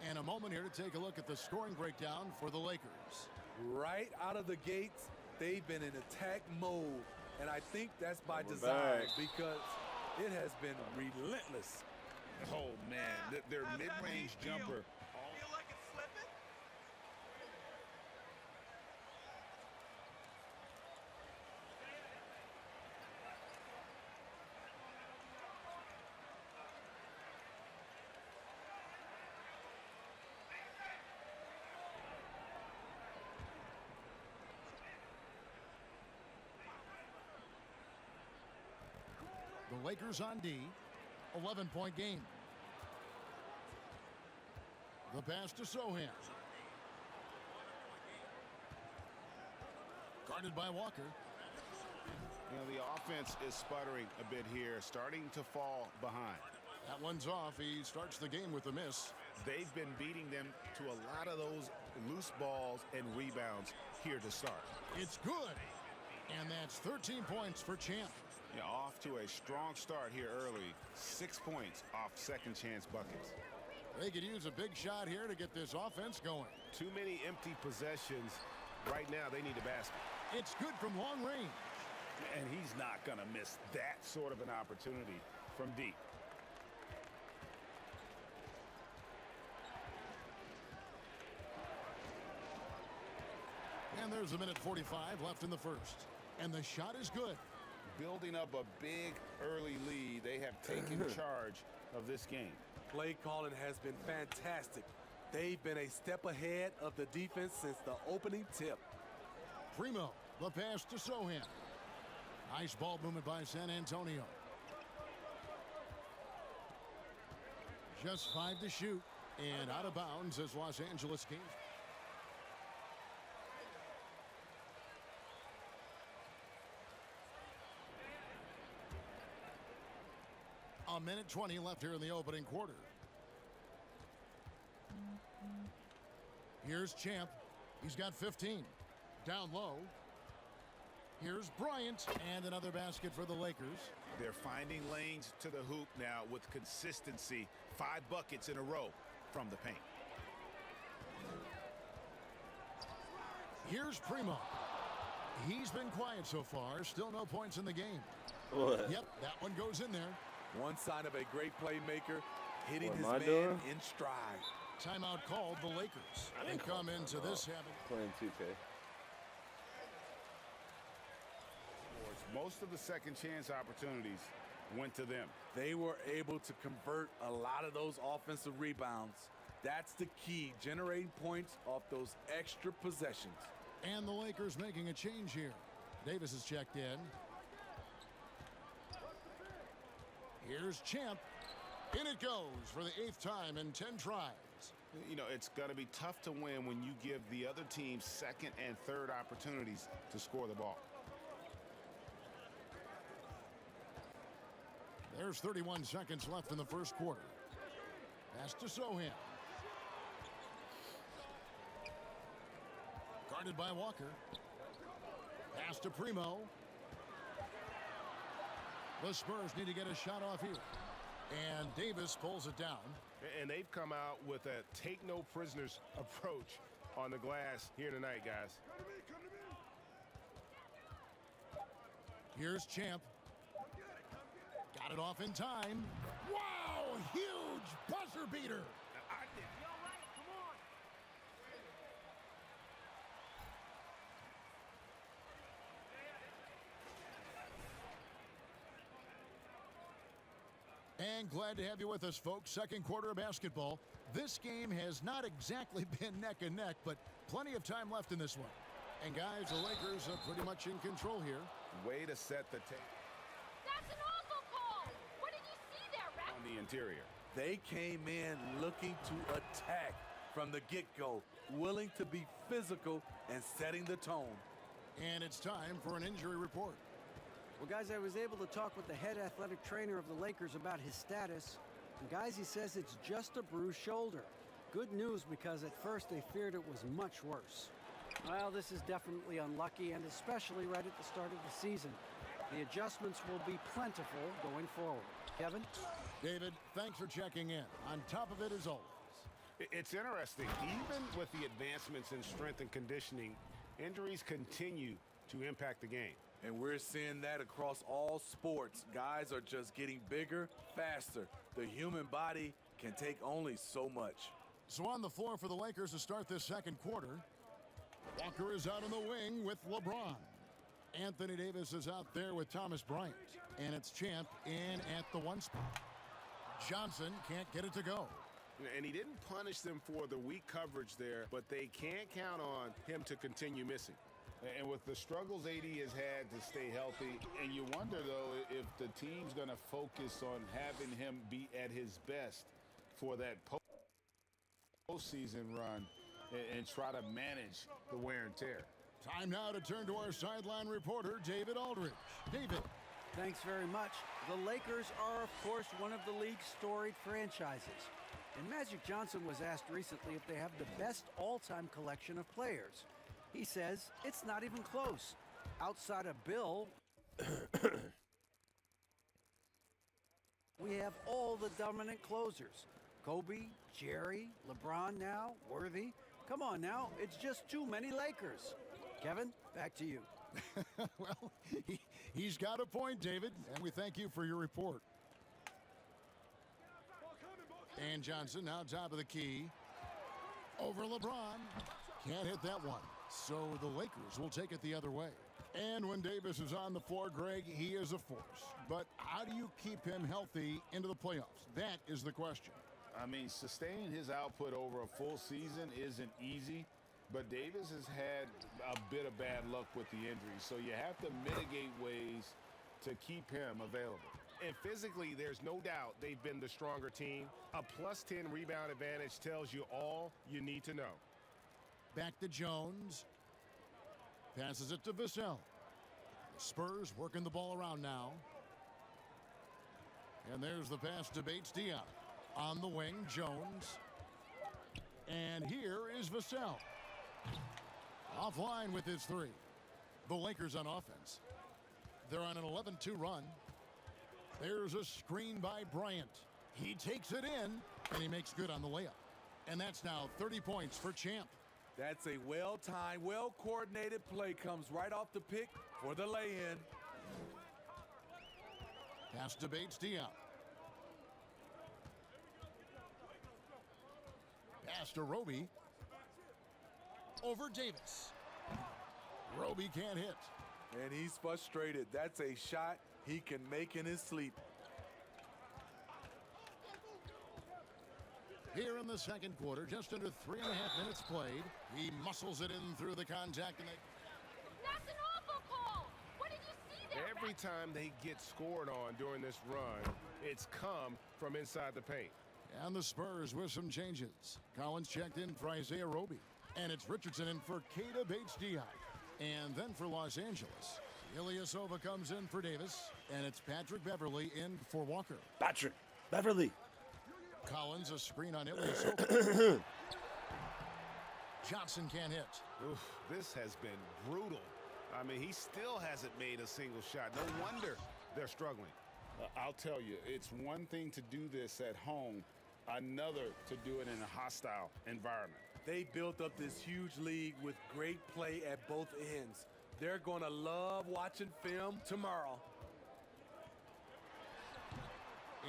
And a moment here to take a look at the scoring breakdown for the Lakers. Right out of the gates, they've been in attack mode. And I think that's by design because it has been relentless. Oh, man, their mid-range jumper. Feel like it's slipping? The Lakers on D, 11-point game. The pass to Sohan. Guarded by Walker. You know, the offense is sputtering a bit here, starting to fall behind. That one's off. He starts the game with a miss. They've been beating them to a lot of those loose balls and rebounds here to start. It's good. And that's 13 points for Champ. Yeah, off to a strong start here early. 6 points off second chance buckets. They could use a big shot here to get this offense going. Too many empty possessions. Right now, they need a basket. It's good from long range. And he's not going to miss that sort of an opportunity from deep. And there's a minute 45 left in the first. And the shot is good. Building up a big early lead, they have taken charge of this game. Play calling has been fantastic. They've been a step ahead of the defense since the opening tip. Primo, the pass to Sohan. Nice ball movement by San Antonio. Just 5 to shoot. And out of bounds as Los Angeles Kings. A minute 20 left here in the opening quarter. Here's Champ. He's got 15. Down low. Here's Bryant, and another basket for the Lakers. They're finding lanes to the hoop now with consistency. 5 buckets in a row from the paint. Here's Primo. He's been quiet so far. Still no points in the game. What? Yep, that one goes in there. One sign of a great playmaker, hitting his man in stride. Timeout called the Lakers. And come into this having Playing 2K. Most of the second chance opportunities went to them. They were able to convert a lot of those offensive rebounds. That's the key, generating points off those extra possessions. And the Lakers making a change here. Davis is checked in. Here's Champ. In it goes for the 8th time in 10 tries. You know, it's going to be tough to win when you give the other team second and third opportunities to score the ball. There's 31 seconds left in the first quarter. Pass to Sohan. Guarded by Walker. Pass to Primo. The Spurs need to get a shot off here. And Davis pulls it down. And they've come out with a take-no-prisoners approach on the glass here tonight, guys. Here's Champ. Got it off in time. Wow, huge buzzer beater. And glad to have you with us, folks. Second quarter of basketball. This game has not exactly been neck and neck, but plenty of time left in this one. And guys, the Lakers are pretty much in control here. Way to set the table. That's an awful call. What did you see there, Ref? On the interior. They came in looking to attack from the get-go, willing to be physical and setting the tone. And it's time for an injury report. Well, guys, I was able to talk with the head athletic trainer of the Lakers about his status. And guys, he says it's just a bruised shoulder. Good news, because at first they feared it was much worse. Well, this is definitely unlucky, and especially right at the start of the season. The adjustments will be plentiful going forward. Kevin? David, thanks for checking in. On top of it as always. It's interesting. Even with the advancements in strength and conditioning, injuries continue to impact the game. And we're seeing that across all sports. Guys are just getting bigger, faster. The human body can take only so much. So on the floor for the Lakers to start this second quarter, Walker is out in the wing with LeBron. Anthony Davis is out there with Thomas Bryant. And it's Champ in at the 1 spot. Johnson can't get it to go. And he didn't punish them for the weak coverage there, but they can't count on him to continue missing. And with the struggles AD has had to stay healthy, and you wonder, though, if the team's going to focus on having him be at his best for that postseason run and try to manage the wear and tear. Time now to turn to our sideline reporter, David Aldridge. David. Thanks very much. The Lakers are, of course, one of the league's storied franchises. And Magic Johnson was asked recently if they have the best all-time collection of players. He says it's not even close. Outside of Bill, we have all the dominant closers. Kobe, Jerry, LeBron now, Worthy. Come on now, it's just too many Lakers. Kevin, back to you. Well, he's got a point, David, and we thank you for your report. And Johnson now top of the key. Over LeBron. Can't hit that one. So the Lakers will take it the other way. And when Davis is on the floor, Greg, he is a force. But how do you keep him healthy into the playoffs? That is the question. I mean, sustaining his output over a full season isn't easy, but Davis has had a bit of bad luck with the injury, so you have to mitigate ways to keep him available. And physically, there's no doubt they've been the stronger team. A +10 rebound advantage tells you all you need to know. Back to Jones. Passes it to Vassell. The Spurs working the ball around now. And there's the pass to Bates-Diop. On the wing, Jones. And here is Vassell. Offline with his three. The Lakers on offense. They're on an 11-2 run. There's a screen by Bryant. He takes it in, and he makes good on the layup. And that's now 30 points for Champ. That's a well-timed, well-coordinated play. Comes right off the pick for the lay-in. Pass to Bates-Diop. Pass to Roby. Over Davis. Roby can't hit. And he's frustrated. That's a shot he can make in his sleep. Here in the second quarter, just under 3.5 minutes played. He muscles it in through the contact. And That's an awful call! What did you see there? Every time they get scored on during this run, it's come from inside the paint. And the Spurs with some changes. Collins checked in for Isaiah Roby. And it's Richardson in for Keita Bates-Diop. And then for Los Angeles, Ilyasova comes in for Davis. And it's Patrick Beverley in for Walker. Patrick Beverley. Collins, a screen on Ilyasova. Johnson can't hit. Oof, this has been brutal. I mean, he still hasn't made a single shot. No wonder they're struggling. I'll tell you, it's one thing to do this at home, another to do it in a hostile environment. They built up this huge league with great play at both ends. They're going to love watching film tomorrow.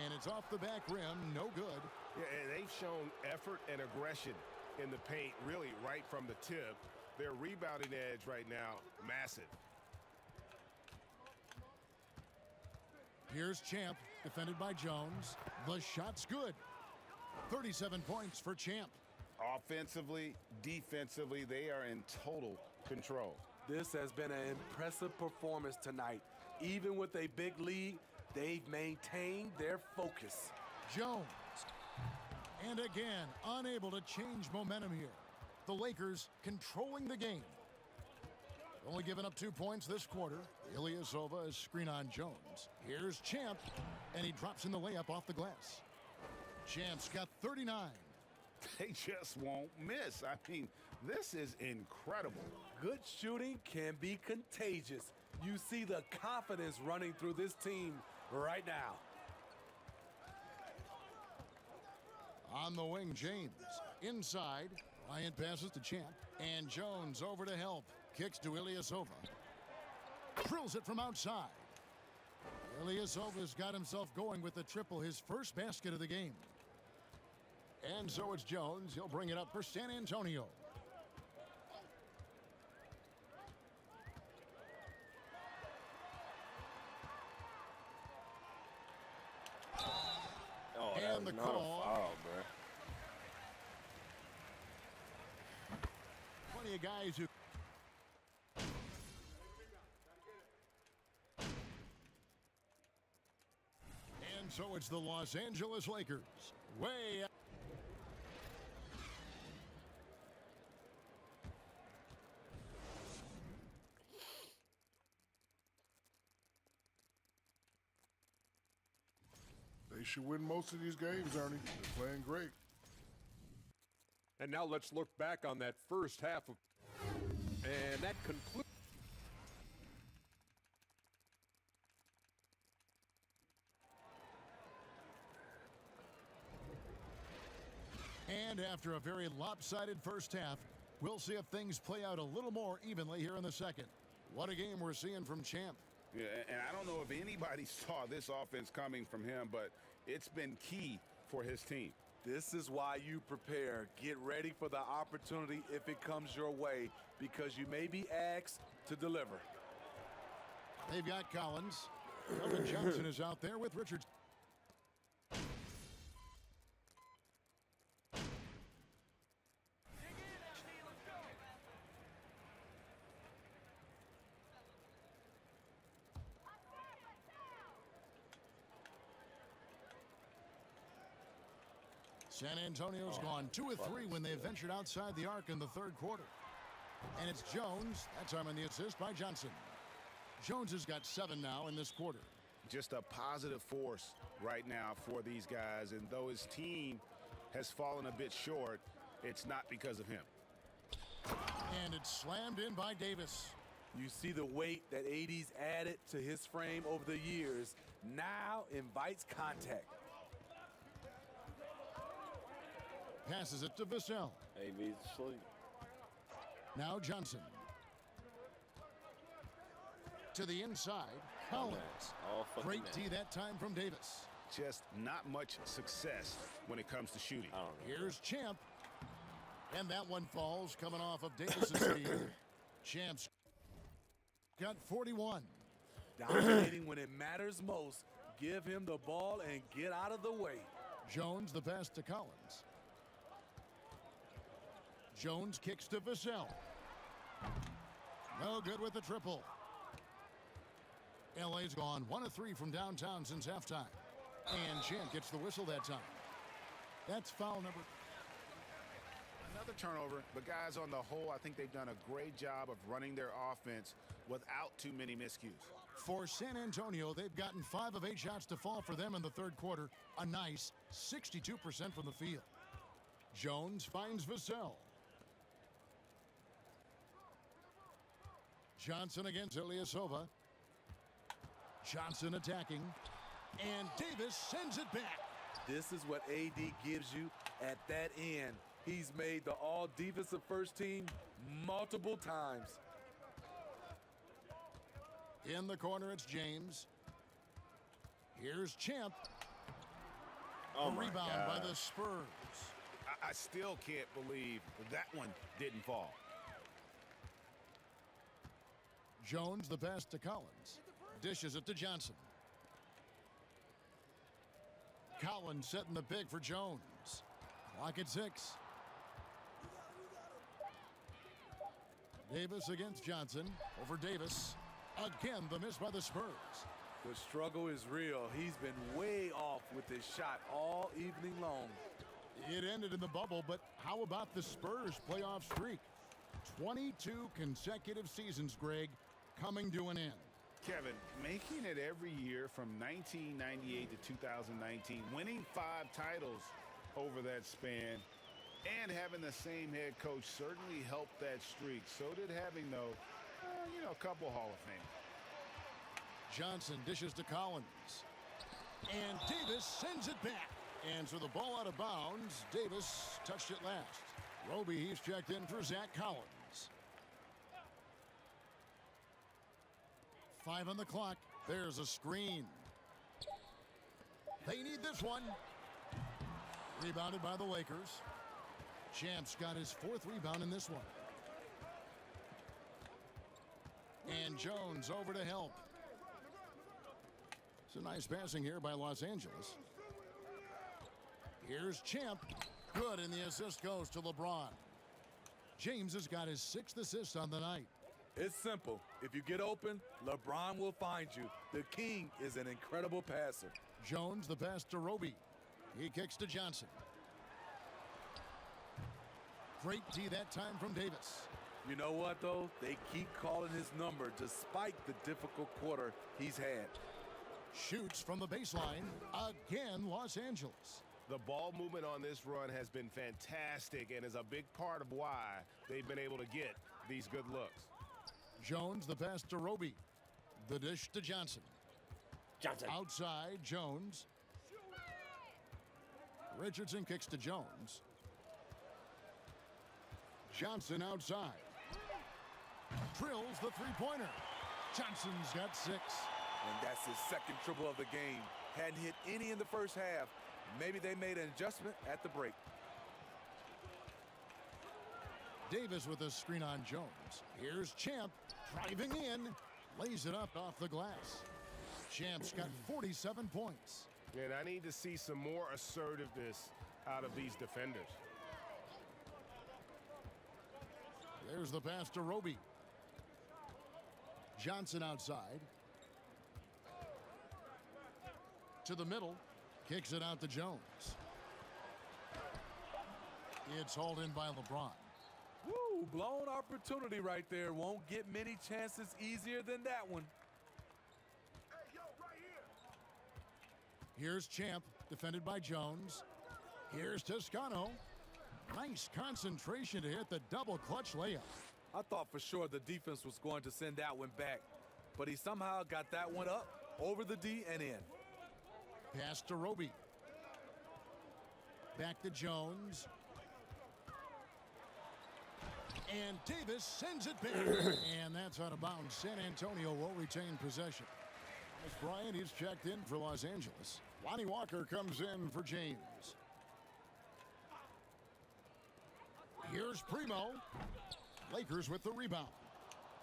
And it's off the back rim, no good. Yeah, and they've shown effort and aggression in the paint, really right from the tip. Their rebounding edge right now, massive. Here's Champ, defended by Jones. The shot's good. 37 points for Champ. Offensively, defensively, they are in total control. This has been an impressive performance tonight. Even with a big lead, they've maintained their focus. Jones. And again, unable to change momentum here. The Lakers controlling the game. Only giving up 2 points this quarter. Ilyasova is screen on Jones. Here's Champ, and he drops in the layup off the glass. Champ's got 39. They just won't miss. I mean, this is incredible. Good shooting can be contagious. You see the confidence running through this team right now. On the wing, James. Inside, Bryant passes to Champ. And Jones over to help. Kicks to Ilyasova. Drills it from outside. Ilyasova's got himself going with the triple, his first basket of the game. And so it's Jones. He'll bring it up for San Antonio. Oh, And the that was not a call. foul, bro. Plenty of guys who... And so it's the Los Angeles Lakers. Way out. They should win most of these games, Ernie. They're playing great. And now let's look back on that first half of, and that concludes. And after a very lopsided first half, we'll see if things play out a little more evenly here in the second. What a game we're seeing from Champ. Yeah, and I don't know if anybody saw this offense coming from him, but it's been key for his team. This is why you prepare. Get ready for the opportunity if it comes your way, because you may be asked to deliver. They've got Collins. Kelvin Johnson is out there with Richards. San Antonio's gone 2 of 3 when they ventured outside the arc in the third quarter. And it's Jones. That time on the assist by Johnson. Jones has got 7 now in this quarter. Just a positive force right now for these guys, and though his team has fallen a bit short, it's not because of him. And it's slammed in by Davis. You see the weight that AD's added to his frame over the years now invites contact. Passes it to Vassell. AB's asleep. Now Johnson. To the inside, Collins. All fucking Great man. tee that time from Davis. Just not much success when it comes to shooting. I don't know. Here's Champ. And that one falls coming off of Davis's speed. Champ's got 41. Dominating when it matters most. Give him the ball and get out of the way. Jones the pass to Collins. Jones kicks to Vassell. No good with the triple. LA's gone 1 of 3 from downtown since halftime. And Champ gets the whistle that time. That's foul number. Another turnover, but guys, on the whole, I think they've done a great job of running their offense without too many miscues. For San Antonio, they've gotten 5 of 8 shots to fall for them in the third quarter. A nice 62% from the field. Jones finds Vassell. Johnson against Ilyasova. Johnson attacking. And Davis sends it back. This is what AD gives you at that end. He's made the all-defensive first team multiple times. In the corner, it's James. Here's Champ. Oh A my rebound God. by the Spurs. I still can't believe that one didn't fall. Jones the pass to Collins. Dishes it to Johnson. Collins setting the pick for Jones. Clock at 6. Davis against Johnson. Over Davis. Again, the miss by the Spurs. The struggle is real. He's been way off with his shot all evening long. It ended in the bubble, but how about the Spurs playoff streak? 22 consecutive seasons, Greg, coming to an end. Kevin, making it every year from 1998 to 2019, winning 5 titles over that span, and having the same head coach certainly helped that streak. So did having, though, a couple Hall of Fame. Johnson dishes to Collins. And Davis sends it back. And so the ball out of bounds. Davis touched it last. Roby, he's checked in for Zach Collins. 5 on the clock. There's a screen. They need this one. Rebounded by the Lakers. Champ's got his 4th rebound in this one. And Jones over to help. It's a nice passing here by Los Angeles. Here's Champ. Good, and the assist goes to LeBron. James has got his 6th assist on the night. It's simple. If you get open, LeBron will find you. The king is an incredible passer. Jones, the pass to Roby. He kicks to Johnson. Great D that time from Davis. You know what, though? They keep calling his number despite the difficult quarter he's had. Shoots from the baseline. Again, Los Angeles. The ball movement on this run has been fantastic and is a big part of why they've been able to get these good looks. Jones, the pass to Roby. The dish to Johnson. Outside, Jones. Richardson kicks to Jones. Johnson outside. Drills the three-pointer. Johnson's got 6. And that's his 2nd triple of the game. Hadn't hit any in the first half. Maybe they made an adjustment at the break. Davis with a screen on Jones. Here's Champ driving in. Lays it up off the glass. Champ's got 47 points. And I need to see some more assertiveness out of these defenders. There's the pass to Roby. Johnson outside. To the middle. Kicks it out to Jones. It's hauled in by LeBron. Woo, blown opportunity right there. Won't get many chances easier than that one. Here's Champ, defended by Jones. Here's Toscano. Nice concentration to hit the double clutch layup. I thought for sure the defense was going to send that one back, but he somehow got that one up, over the D and in. Pass to Roby. Back to Jones. And Davis sends it back. And that's out of bounds. San Antonio will retain possession. As Bryant, he's checked in for Los Angeles. Lonnie Walker comes in for James. Here's Primo. Lakers with the rebound.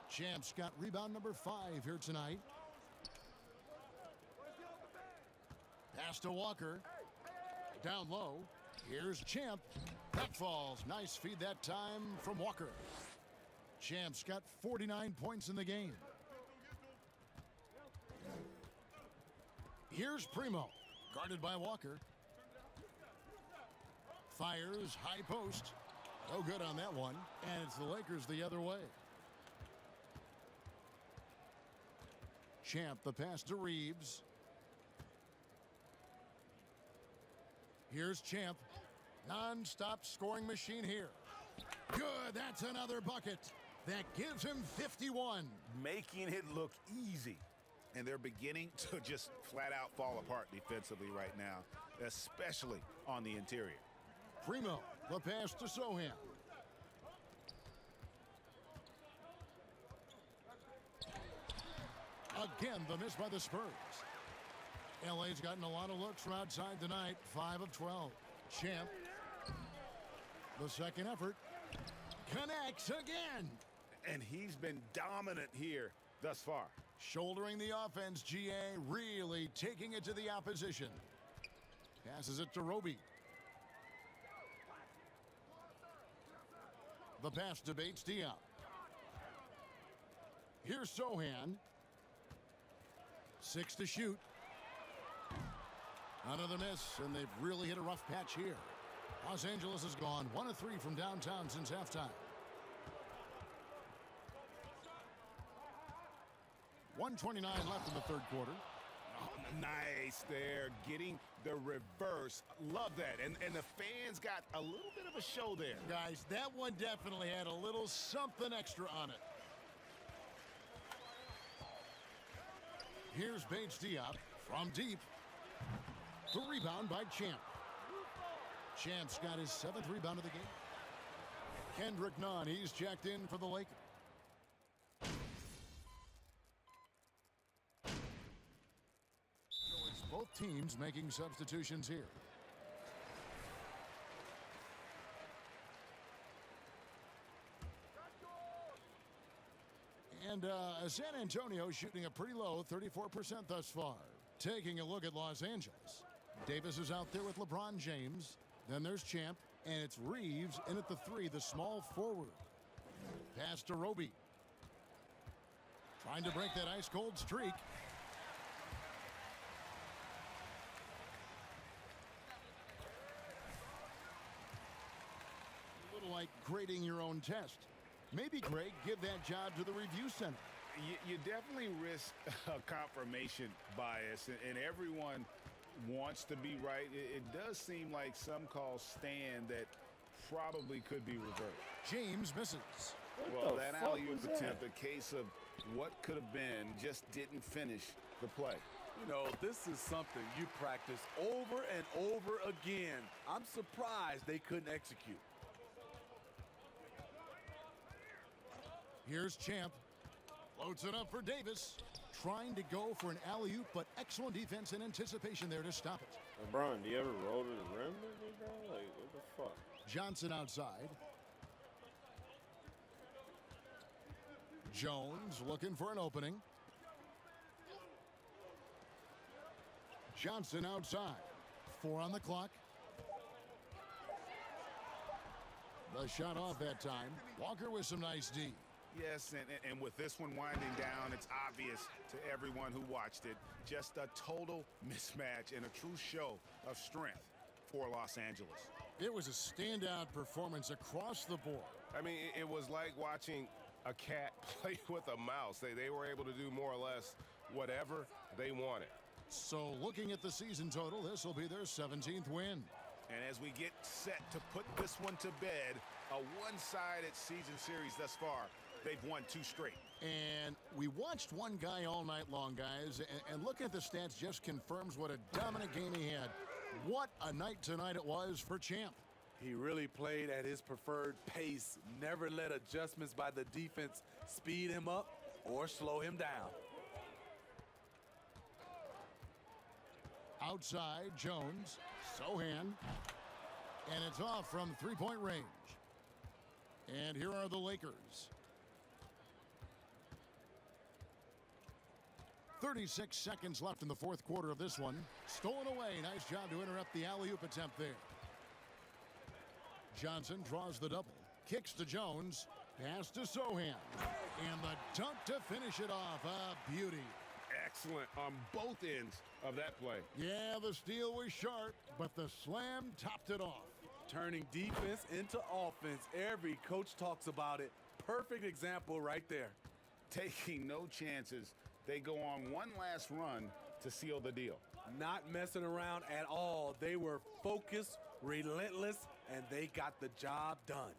Champ's got rebound number 5 here tonight. Pass to Walker. Down low. Here's Champ. That falls. Nice feed that time from Walker. Champ's got 49 points in the game. Here's Primo. Guarded by Walker. Fires high post. No good on that one. And it's the Lakers the other way. Champ, the pass to Reeves. Here's Champ. Non-stop scoring machine here. Good, that's another bucket. That gives him 51. Making it look easy. And they're beginning to just flat out fall apart defensively right now, especially on the interior. Primo, the pass to Sohan. Again, the miss by the Spurs. LA's gotten a lot of looks from outside tonight. 5 of 12. Champ. The second effort. Connects again. And he's been dominant here thus far. Shouldering the offense, GA really taking it to the opposition. Passes it to Roby. The pass to Bates Diop. Here's Sohan. 6 to shoot. Another miss, and they've really hit a rough patch here. Los Angeles has gone 1 of 3 from downtown since halftime. 1:29 left in the third quarter. Oh, nice there, getting the reverse. Love that. And the fans got a little bit of a show there. Guys, that one definitely had a little something extra on it. Here's Bates Diop from deep. The rebound by Champ. Champ's got his 7th rebound of the game. Kendrick Nunn, he's checked in for the Lakers. So it's both teams making substitutions here. And San Antonio shooting a pretty low 34% thus far. Taking a look at Los Angeles. Davis is out there with LeBron James. Then there's Champ. And it's Reeves in at the 3, the small forward. Pass to Roby. Trying to break that ice-cold streak. A little like grading your own test. Maybe, Greg, give that job to the review center. You definitely risk a confirmation bias, and everyone wants to be right. It does seem like some calls stand that probably could be reversed. James misses. Well, that alley-oop attempt, a case of what could have been, just didn't finish the play. You know, this is something you practice over and over again. I'm surprised they couldn't execute. Here's Champ. Floats it up for Davis. Trying to go for an alley-oop, but excellent defense and anticipation there to stop it. LeBron, do you ever roll to the rim, bro? Like, what the fuck? Johnson outside. Jones looking for an opening. Johnson outside. 4 on the clock. The shot off that time. Walker with some nice D. Yes, and with this one winding down, it's obvious to everyone who watched it, just a total mismatch and a true show of strength for Los Angeles. It was a standout performance across the board. I mean, it was like watching a cat play with a mouse. They were able to do more or less whatever they wanted. So looking at the season total, this will be their 17th win. And as we get set to put this one to bed, a one-sided season series thus far. They've won 2 straight. And we watched one guy all night long, guys, and looking at the stats just confirms what a dominant game he had. What a night tonight it was for Champ. He really played at his preferred pace, never let adjustments by the defense speed him up or slow him down. Outside, Jones, Sohan, and it's off from 3-point range. And here are the Lakers. 36 seconds left in the 4th quarter of this one. Stolen away. Nice job to interrupt the alley-oop attempt there. Johnson draws the double. Kicks to Jones. Pass to Sohan. And the dunk to finish it off. A beauty. Excellent on both ends of that play. Yeah, the steal was sharp, but the slam topped it off. Turning defense into offense. Every coach talks about it. Perfect example right there. Taking no chances. They go on one last run to seal the deal. Not messing around at all. They were focused, relentless, and they got the job done.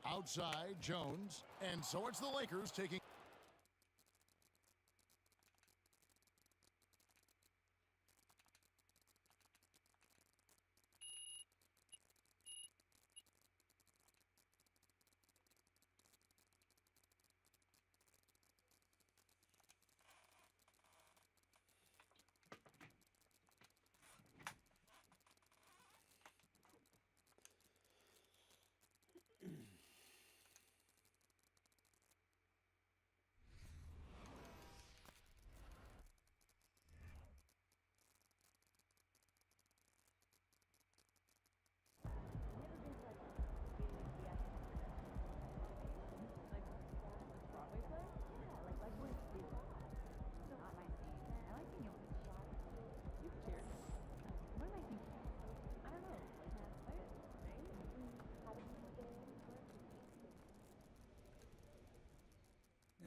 Outside, Jones. And so it's the Lakers taking...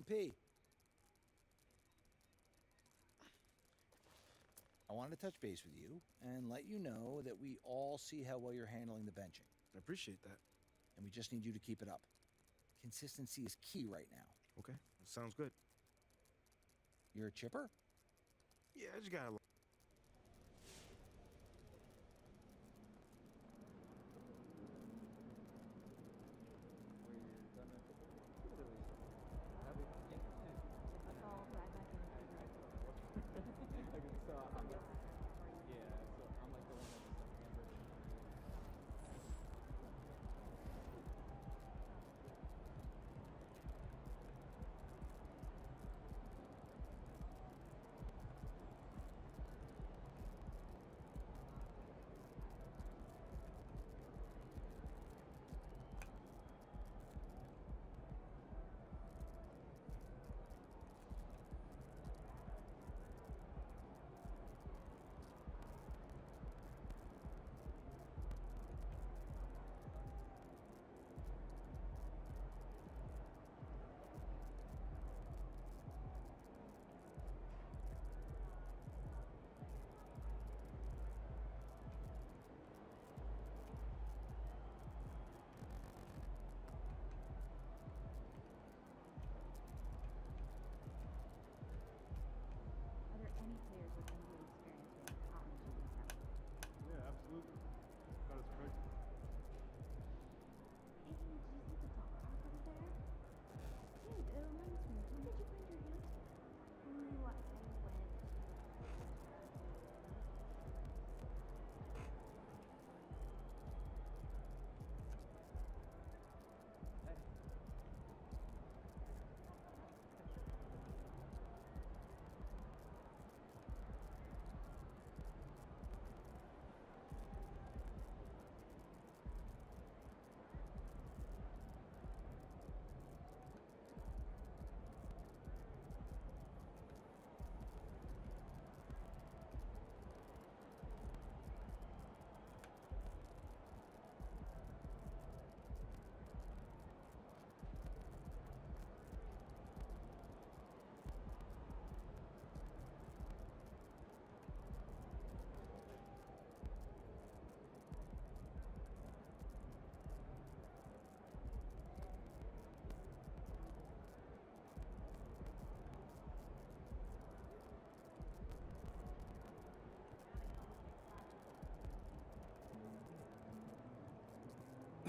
P. I wanted to touch base with you and let you know that we all see how well you're handling the benching. I appreciate that. And we just need you to keep it up. Consistency is key right now. Okay, sounds good. You're a chipper? Yeah, I just got a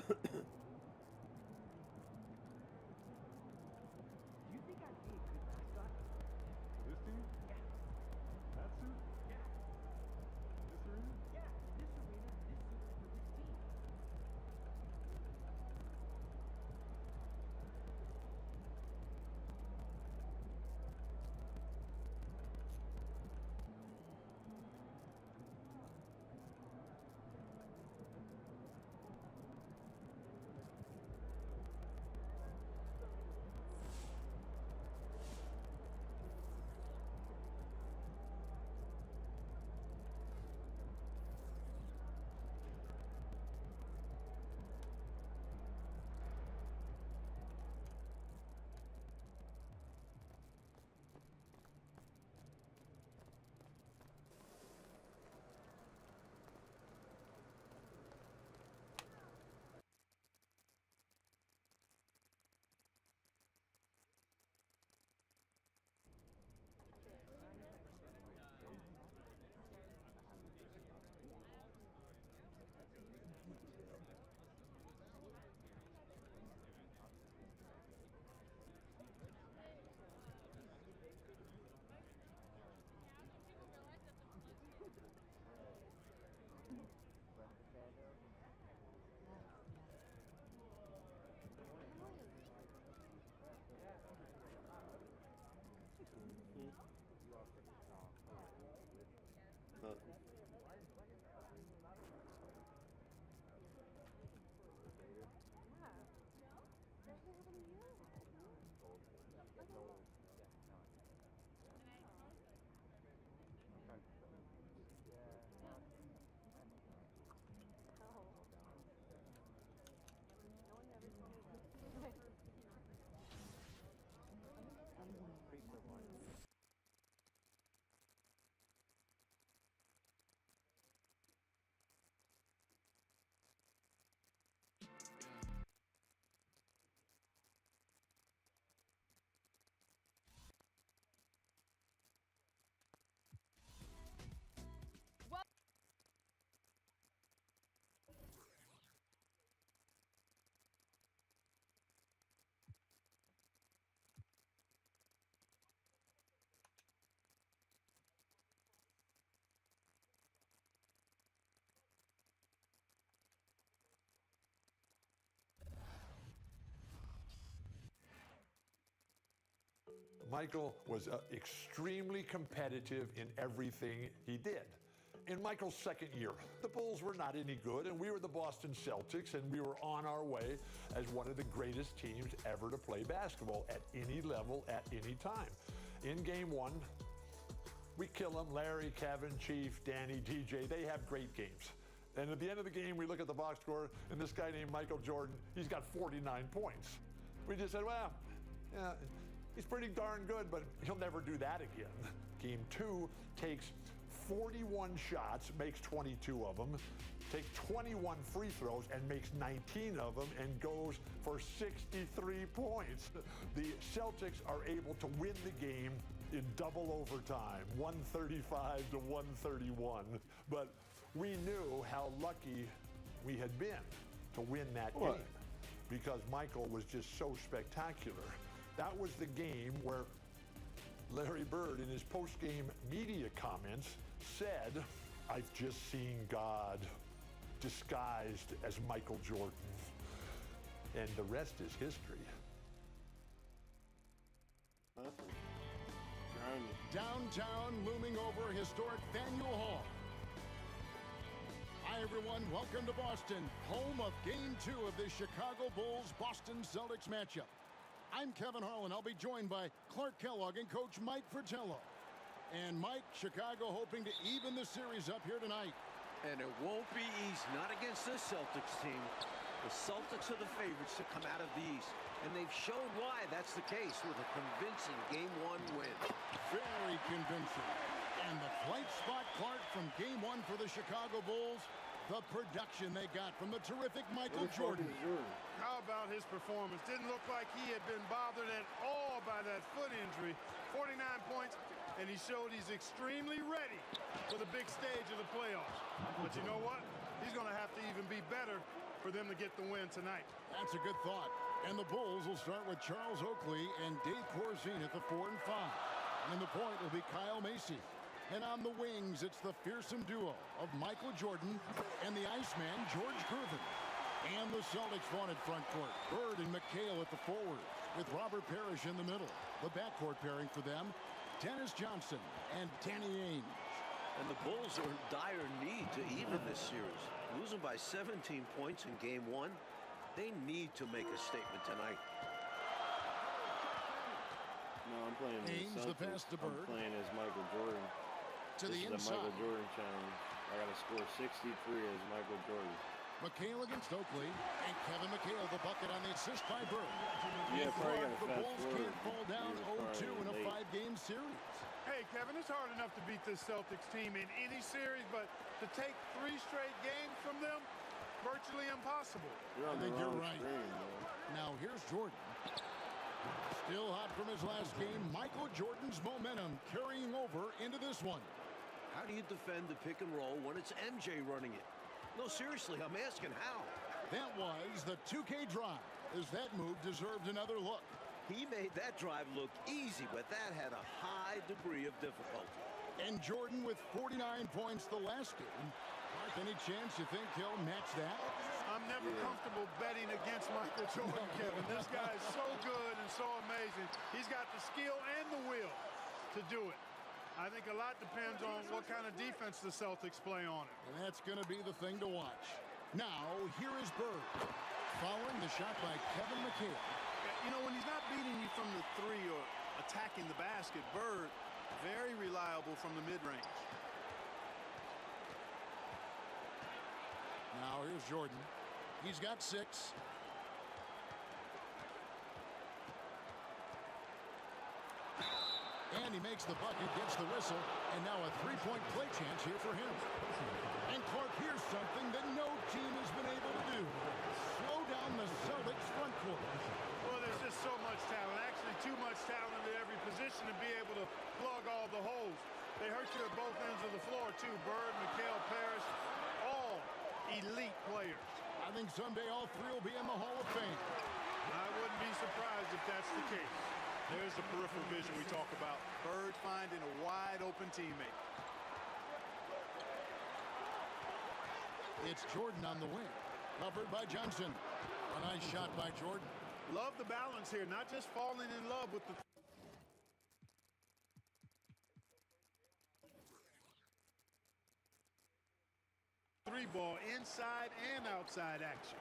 you think I'd be a good mascot? This team? Yeah. That suit? Yeah. This arena? Yeah. This arena, this suit for this team. Michael was extremely competitive in everything he did. In Michael's second year, the Bulls were not any good, and we were the Boston Celtics, and we were on our way as one of the greatest teams ever to play basketball at any level, at any time. In game one, we kill them. Larry, Kevin, Chief, Danny, DJ, they have great games. And at the end of the game, we look at the box score, and this guy named Michael Jordan, he's got 49 points. We just said, well, yeah, he's pretty darn good, but he'll never do that again. Game two takes 41 shots, makes 22 of them, takes 21 free throws and makes 19 of them and goes for 63 points. The Celtics are able to win the game in double overtime, 135 to 131. But we knew how lucky we had been to win that game because Michael was just so spectacular. That was the game where Larry Bird, in his post-game media comments, said, "I've just seen God disguised as Michael Jordan." And the rest is history. Downtown, looming over historic Faneuil Hall. Hi, everyone. Welcome to Boston, home of Game 2 of the Chicago Bulls-Boston Celtics matchup. I'm Kevin Harlan. I'll be joined by Clark Kellogg and Coach Mike Fratello. And Mike, Chicago hoping to even the series up here tonight. And it won't be easy, not against this Celtics team. The Celtics are the favorites to come out of the East, and they've shown why that's the case with a convincing Game 1 win. Very convincing. And the flight spot, Clark, from Game 1 for the Chicago Bulls, the production they got from the terrific Michael Jordan. How about his performance? Didn't look like he had been bothered at all by that foot injury. 49 points, and he showed he's extremely ready for the big stage of the playoffs. But you know what? He's going to have to even be better for them to get the win tonight. That's a good thought. And the Bulls will start with Charles Oakley and Dave Corzine at the 4 and 5. And the point will be Kyle Macy. And on the wings, it's the fearsome duo of Michael Jordan and the Iceman, George Gervin. And the Celtics wanted front court. Bird and McHale at the forward, with Robert Parrish in the middle. The backcourt pairing for them, Dennis Johnson and Danny Ainge. And the Bulls are in dire need to even this series. Losing by 17 points in game 1, they need to make a statement tonight. No, I'm playing Ainge, the pass to Bird. I'm playing as Michael Jordan. To this the is inside. a Michael Jordan challenge. I got to score 63 as Michael Jordan. McHale against Oakley, and Kevin McHale the bucket on the assist by Bird. Yeah, probably got to The fast Bulls forward. can't fall down 0-2 in a late. 5-game series. Hey, Kevin, it's hard enough to beat this Celtics team in any series, but to take 3 straight games from them, virtually impossible. You're on I think the you're wrong right. screen, man. Now here's Jordan. Still hot from his last game. Michael Jordan's momentum carrying over into this one. How do you defend the pick and roll when it's MJ running it? No, seriously, I'm asking how. That was the 2K drive, as that move deserved another look. He made that drive look easy, but that had a high degree of difficulty. And Jordan with 49 points the last game. Mark, any chance you think he'll match that? I'm never comfortable betting against Michael Jordan, Kevin. This guy is so good and so amazing. He's got the skill and the will to do it. I think a lot depends on what kind of defense the Celtics play on it. And that's going to be the thing to watch. Now, here is Bird. Following the shot by Kevin McHale. You know, when he's not beating you from the 3 or attacking the basket, Bird, very reliable from the mid-range. Now, here's Jordan. He's got 6. And he makes the bucket, gets the whistle, and now a 3-point play chance here for him. And Clark, here's something that no team has been able to do. Slow down the Celtics front court. Well, there's just so much talent, actually too much talent at every position to be able to plug all the holes. They hurt you at both ends of the floor, too. Bird, McHale, Parrish, all elite players. I think someday all 3 will be in the Hall of Fame. I wouldn't be surprised if that's the case. There's the peripheral vision we talk about. Bird finding a wide-open teammate. It's Jordan on the wing. Covered by Johnson. A nice shot by Jordan. Love the balance here, not just falling in love with the... Three-ball inside and outside action.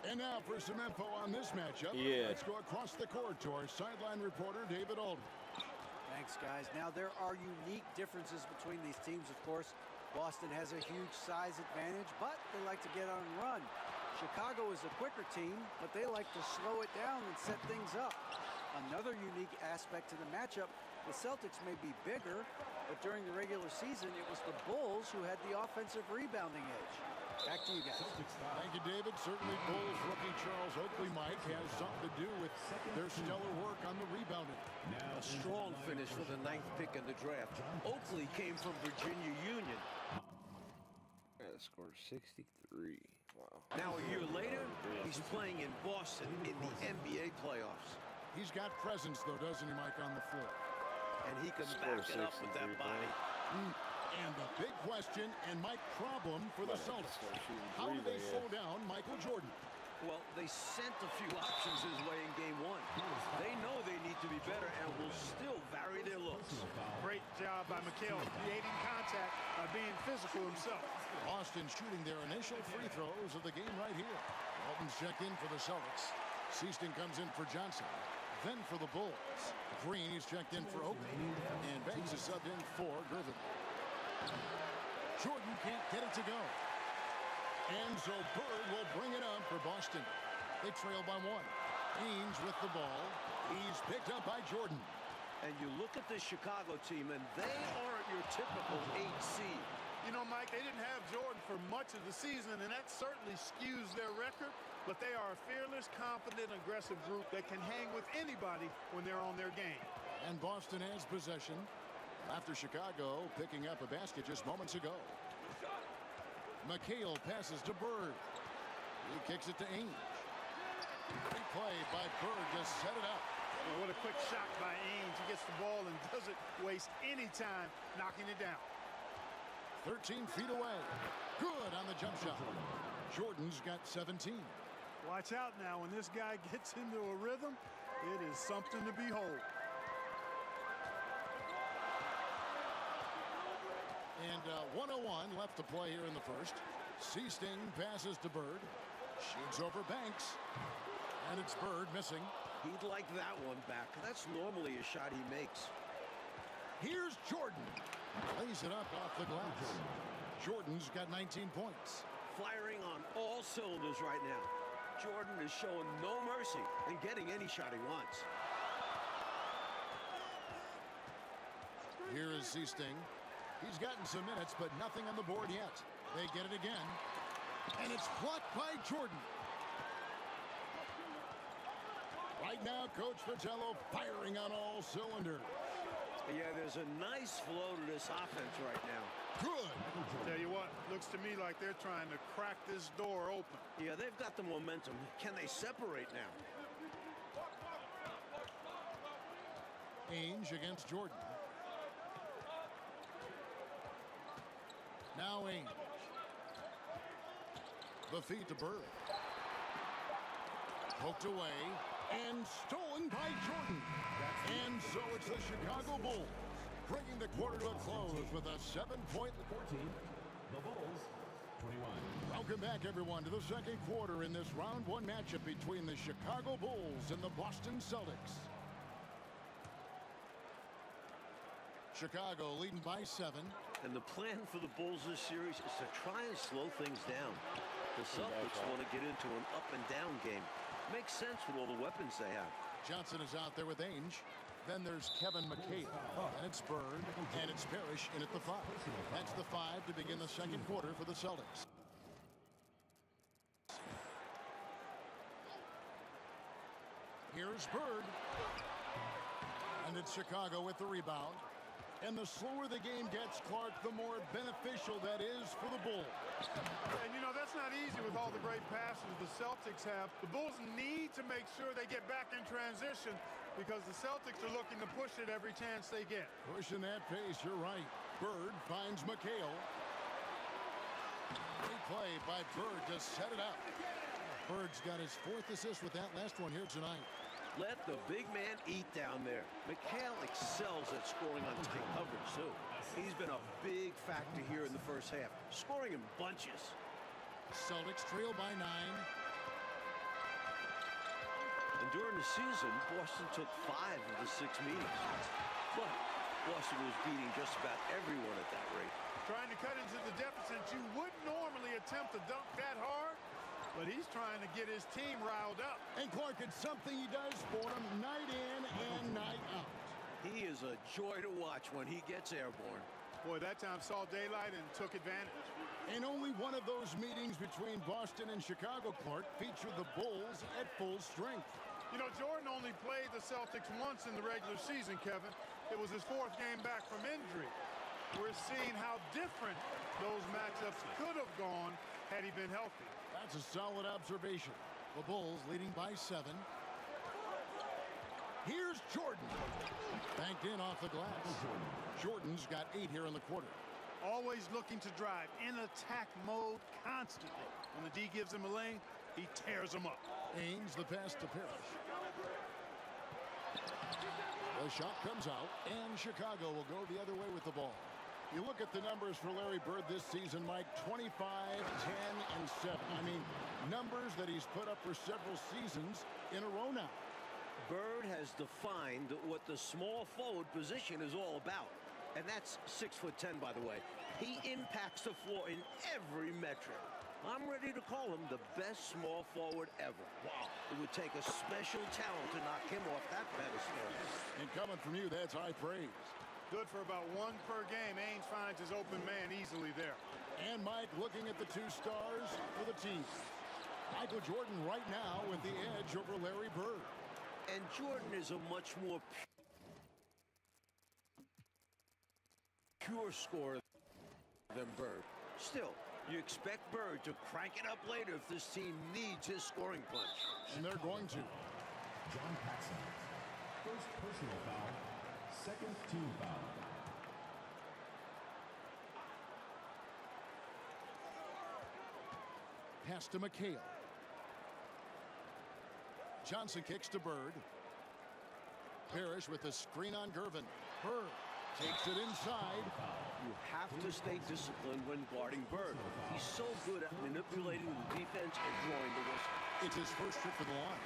And now for some info on this matchup. Yeah. Let's go across the court to our sideline reporter, David Aldridge. Thanks, guys. Now, there are unique differences between these teams, of course. Boston has a huge size advantage, but they like to get on and run. Chicago is a quicker team, but they like to slow it down and set things up. Another unique aspect to the matchup, the Celtics may be bigger, but during the regular season, it was the Bulls who had the offensive rebounding edge. Back to you guys. Thank you, David. Certainly Bulls rookie Charles Oakley, Mike, has something to do with their stellar work on the rebounding. A strong finish for the 9th pick in the draft. Oakley came from Virginia Union. Score 63. Wow. Now a year later, he's playing in Boston in the NBA playoffs. He's got presence, though, doesn't he, Mike, on the floor? And he can back it up with that body. And the big question, and Mike, problem for the Celtics. How do they slow down Michael Jordan? Well, they sent a few options his way in game 1. They know they need to be better and will still vary their looks. Great job by McHale, creating contact by being physical himself. Boston shooting their initial free throws of the game right here. Walton's checked in for the Celtics. Seaston comes in for Johnson. Then for the Bulls. Green is checked in for Oakley. And Banks is subbed in for Gervin. Jordan can't get it to go. And so Bird will bring it up for Boston. They trail by 1. Ainge with the ball. He's picked up by Jordan. And you look at this Chicago team, and they aren't your typical 8 seed. You know, Mike, they didn't have Jordan for much of the season, and that certainly skews their record. But they are a fearless, confident, aggressive group that can hang with anybody when they're on their game. And Boston has possession after Chicago picking up a basket just moments ago. McHale passes to Bird. He kicks it to Ainge. Great play by Bird to set it up. Well, what a quick shot by Ainge. He gets the ball and doesn't waste any time knocking it down. 13 feet away. Good on the jump shot. Jordan's got 17. Watch out now. When this guy gets into a rhythm, it is something to behold. And 1:01 left to play here in the first. Seasting passes to Bird. Shoots over Banks. And it's Bird missing. He'd like that one back. That's normally a shot he makes. Here's Jordan. Lays it up off the glass. Jordan's got 19 points. Firing on all cylinders right now. Jordan is showing no mercy and getting any shot he wants. Here is Seasting. He's gotten some minutes, but nothing on the board yet. They get it again. And it's blocked by Jordan. Right now, Coach Vitello firing on all cylinders. Yeah, there's a nice flow to this offense right now. Good. Tell you what, looks to me like they're trying to crack this door open. Yeah, they've got the momentum. Can they separate now? Ainge against Jordan. Now Ainge. The feed to Bird. Poked away and stolen by Jordan. And so it's the Chicago Bulls bringing the quarter to a close with a 7-point. 14. The Bulls, 21. Welcome back, everyone, to the second quarter in this round one matchup between the Chicago Bulls and the Boston Celtics. Chicago leading by 7. And the plan for the Bulls this series is to try and slow things down. The Celtics want to get into an up-and-down game. Makes sense with all the weapons they have. Johnson is out there with Ainge. Then there's Kevin McHale. And it's Bird. And it's Parrish in at the 5. That's the 5 to begin the second quarter for the Celtics. Here's Bird. And it's Chicago with the rebound. And the slower the game gets, Clark, the more beneficial that is for the Bulls. And, you know, that's not easy with all the great passes the Celtics have. The Bulls need to make sure they get back in transition because the Celtics are looking to push it every chance they get. Pushing that pace, you're right. Bird finds McHale. Great play by Bird to set it up. Bird's got his 4th assist with that last one here tonight. Let the big man eat down there. McHale excels at scoring on tight coverage, too. He's been a big factor here in the first half, scoring in bunches. Celtics trail by 9. And during the season, Boston took 5 of the 6 meetings. But Boston was beating just about everyone at that rate. Trying to cut into the deficit. You wouldn't normally attempt to dunk that hard. But he's trying to get his team riled up. And Clark, it's something he does for him night in and night out. He is a joy to watch when he gets airborne. Boy, that time saw daylight and took advantage. And only one of those meetings between Boston and Chicago, Clark, featured the Bulls at full strength. You know, Jordan only played the Celtics once in the regular season, Kevin. It was his 4th game back from injury. We're seeing how different those matchups could have gone had he been healthy. That's a solid observation. The Bulls leading by 7. Here's Jordan. Banked in off the glass. Jordan's got 8 here in the quarter. Always looking to drive in attack mode constantly. When the D gives him a lane, he tears them up. Ainge the pass to Parrish. The shot comes out, and Chicago will go the other way with the ball. You look at the numbers for Larry Bird this season, Mike, 25, 10, and 7. I mean, numbers that he's put up for several seasons in a row now. Bird has defined what the small forward position is all about. And that's 6'10", by the way. He impacts the floor in every metric. I'm ready to call him the best small forward ever. Wow. It would take a special talent to knock him off that pedestal. And coming from you, that's high praise. Good for about 1 per game. Ainge finds his open man easily there. And Mike looking at the 2 stars for the team. Michael Jordan right now with the edge over Larry Bird. And Jordan is a much more pure scorer than Bird. Still, You expect Bird to crank it up later if this team needs his scoring punch. And they're going to. John Paxson. First personal foul. Second team foul. Pass to McHale. Johnson kicks to Bird. Parrish with the screen on Gervin. Bird takes it inside. You have to stay disciplined when guarding Bird. He's so good at manipulating the defense and drawing the whistle. It's his first trip to the line.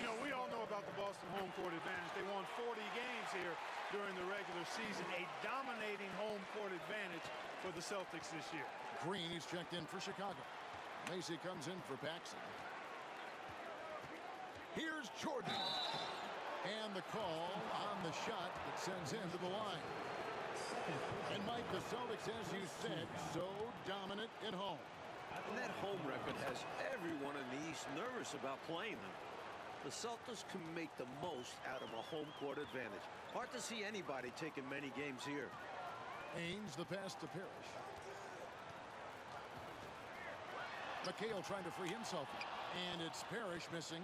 You know, we all know about the Boston home court advantage. They won 40 games here during the regular season. A dominating home court advantage for the Celtics this year. Green, he's checked in for Chicago. Macy comes in for Paxson. Here's Jordan. And the call on the shot that sends him to the line. And Mike, the Celtics, as you said, so dominant at home. And that home record has everyone in the East nervous about playing them. The Celtics can make the most out of a home court advantage. Hard to see anybody taking many games here. Ainge, the pass to Parrish. McHale trying to free himself. And it's Parrish missing.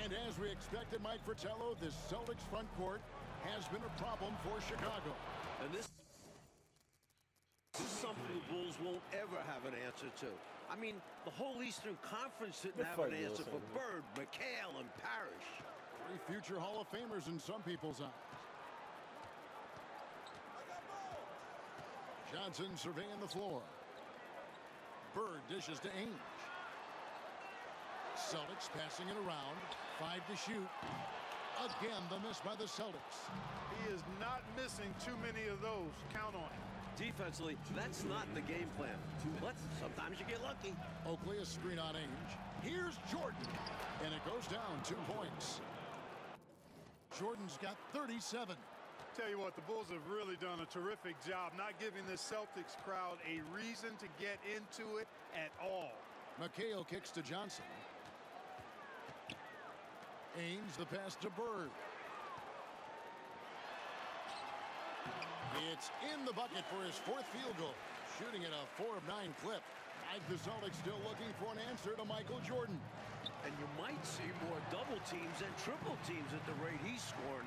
And as we expected, Mike Fratello, this Celtics front court has been a problem for Chicago. And this is something the Bulls won't ever have an answer to. I mean, the whole Eastern Conference didn't have an answer for Bird, McHale, and Parrish. 3 future Hall of Famers in some people's eyes. Johnson surveying the floor. Bird dishes to Ainge. Celtics passing it around. 5 to shoot. Again, the miss by the Celtics. He is not missing too many of those. Count on it. Defensively, that's not the game plan. But sometimes you get lucky. Oakley, a screen on Ainge. Here's Jordan. And it goes down 2 points. Jordan's got 37. Tell you what, the Bulls have really done a terrific job not giving the Celtics crowd a reason to get into it at all. McHale kicks to Johnson. Ainge, the pass to Bird. It's in the bucket for his 4th field goal. Shooting at a 4 of 9 clip. Mike, the Celtics still looking for an answer to Michael Jordan. And you might see more double teams and triple teams at the rate he's scoring.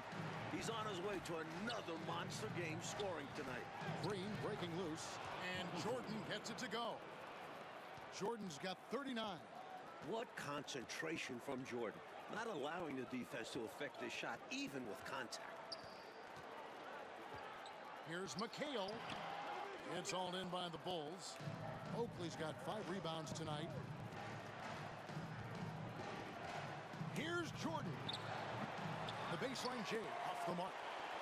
He's on his way to another monster game scoring tonight. Green breaking loose, and Jordan gets it to go. Jordan's got 39. What concentration from Jordan. Not allowing the defense to affect his shot, even with contact. Here's McHale. It's all in by the Bulls. Oakley's got 5 rebounds tonight. Here's Jordan. The baseline J off the mark.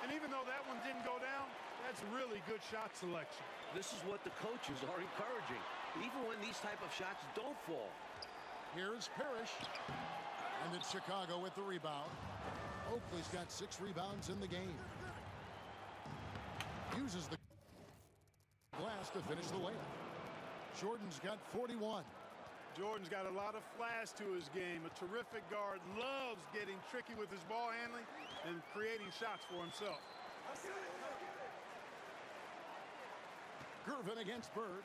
And even though that one didn't go down, that's really good shot selection. This is what the coaches are encouraging, even when these type of shots don't fall. Here's Parrish. And it's Chicago with the rebound. Oakley's got 6 rebounds in the game. Uses the glass to finish the layup. Jordan's got 41. Jordan's got a lot of flash to his game. A terrific guard, loves getting tricky with his ball handling and creating shots for himself. Gervin against Bird.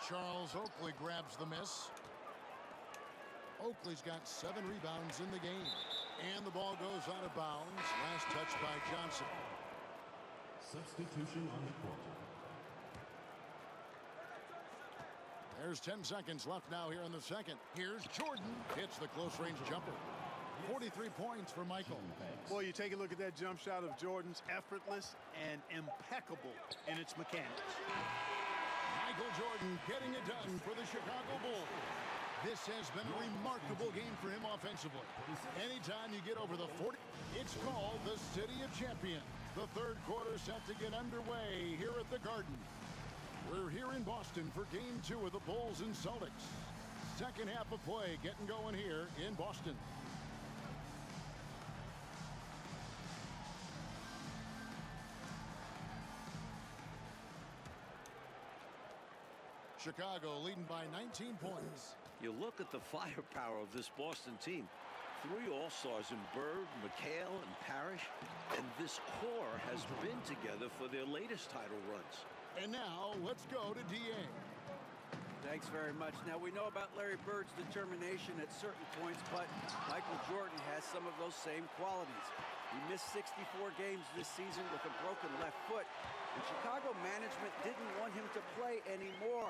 Charles Oakley grabs the miss. Oakley's got 7 rebounds in the game. And the ball goes out of bounds. Last touch by Johnson. Substitution on the court. There's 10 seconds left now here in the second. Here's Jordan. Hits the close-range jumper. 43 points for Michael. Boy, you take a look at that jump shot of Jordan's, effortless and impeccable in its mechanics. Michael Jordan getting it done for the Chicago Bulls. This has been a remarkable game for him offensively. Anytime you get over the 40, it's called the City of Champions. The 3rd quarter set to get underway here at the Garden. We're here in Boston for Game 2 of the Bulls and Celtics. Second half of play getting going here in Boston. Chicago leading by 19 points. You look at the firepower of this Boston team. 3 All-Stars in Bird, McHale, and Parrish. And this core has been together for their latest title runs. And now let's go to DA. Thanks very much. Now, we know about Larry Bird's determination at certain points, but Michael Jordan has some of those same qualities. He missed 64 games this season with a broken left foot, and Chicago management didn't want him to play anymore.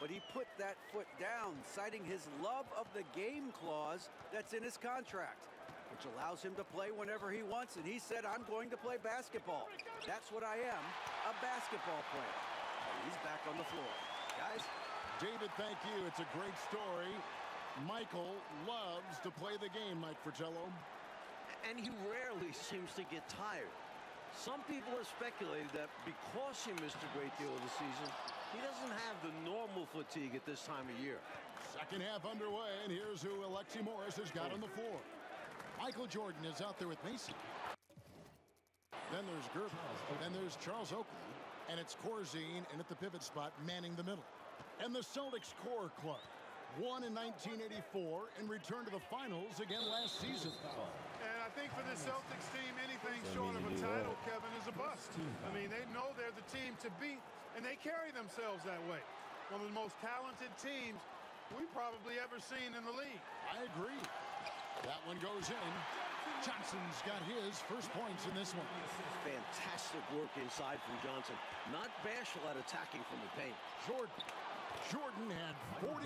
But he put that foot down, citing his love of the game clause that's in his contract, which allows him to play whenever he wants, and he said, I'm going to play basketball. That's what I am, a basketball player. And he's back on the floor. Guys? David, thank you. It's a great story. Michael loves to play the game, Mike Fratello. And he rarely seems to get tired. Some people have speculated that because he missed a great deal of the season, he doesn't have the normal fatigue at this time of year. Second half underway, and here's who Alexi Morris has got on the floor. Michael Jordan is out there with Mason. Then there's Gerber. Then there's Charles Oakley. And it's Corzine in at the pivot spot, manning the middle. And the Celtics core club won in 1984 and returned to the finals again last season. And I think for this Celtics team, anything short of a title, Kevin, is a bust. I mean, they know they're the team to beat, and they carry themselves that way. One of the most talented teams we've probably ever seen in the league. I agree. That one goes in. Johnson's got his first points in this one. Fantastic work inside from Johnson. Not bashful at attacking from the paint. Jordan had 49.